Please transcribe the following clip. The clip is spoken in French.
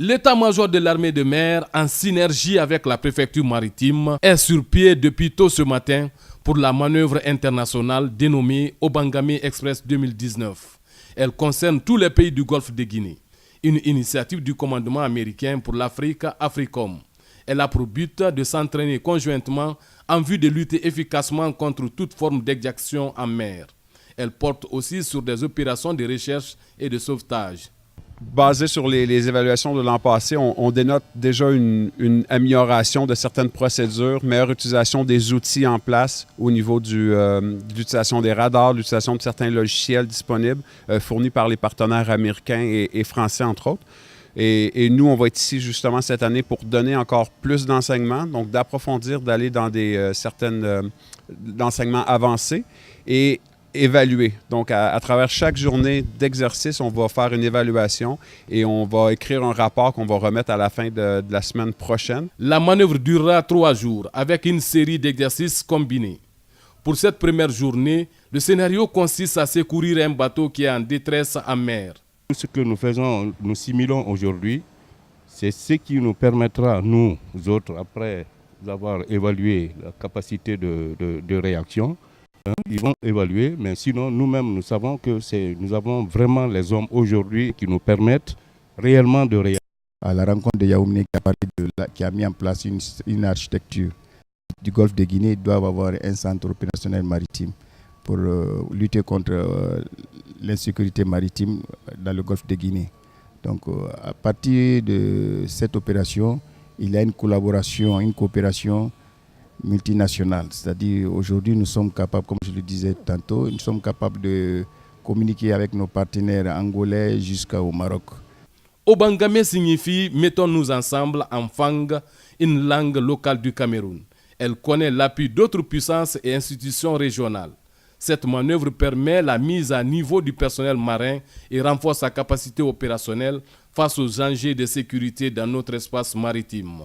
L'état-major de l'armée de mer, en synergie avec la préfecture maritime, est sur pied depuis tôt ce matin pour la manœuvre internationale dénommée Obangame Express 2019. Elle concerne tous les pays du Golfe de Guinée. Une initiative du commandement américain pour l'Afrique, AFRICOM. Elle a pour but de s'entraîner conjointement en vue de lutter efficacement contre toute forme d'exaction en mer. Elle porte aussi sur des opérations de recherche et de sauvetage. Basé sur les évaluations de l'an passé, on dénote déjà une amélioration de certaines procédures, meilleure utilisation des outils en place au niveau de l'utilisation des radars, l'utilisation de certains logiciels disponibles fournis par les partenaires américains et français, entre autres. Et nous, on va être ici justement cette année pour donner encore plus d'enseignements, donc d'approfondir, d'aller dans certaines d'enseignements avancés et évaluer. Donc, à travers chaque journée d'exercice, on va faire une évaluation et on va écrire un rapport qu'on va remettre à la fin de la semaine prochaine. La manœuvre durera 3 jours avec une série d'exercices combinés. Pour cette première journée, le scénario consiste à secourir un bateau qui est en détresse en mer. Ce que nous faisons, nous simulons aujourd'hui, c'est ce qui nous permettra, nous autres, après avoir évalué la capacité de réaction, ils vont évaluer, mais sinon nous-mêmes nous savons que nous avons vraiment les hommes aujourd'hui qui nous permettent réellement de réagir. À la rencontre de Yaoundé qui a mis en place une architecture du Golfe de Guinée, ils doivent avoir un centre opérationnel maritime pour lutter contre l'insécurité maritime dans le Golfe de Guinée. Donc à partir de cette opération, il y a une collaboration, une coopération multinationale. C'est-à-dire aujourd'hui nous sommes capables, comme je le disais tantôt, nous sommes capables de communiquer avec nos partenaires angolais jusqu'au Maroc. Obangame signifie « mettons-nous ensemble » en Fang, une langue locale du Cameroun. Elle connaît l'appui d'autres puissances et institutions régionales. Cette manœuvre permet la mise à niveau du personnel marin et renforce sa capacité opérationnelle face aux enjeux de sécurité dans notre espace maritime.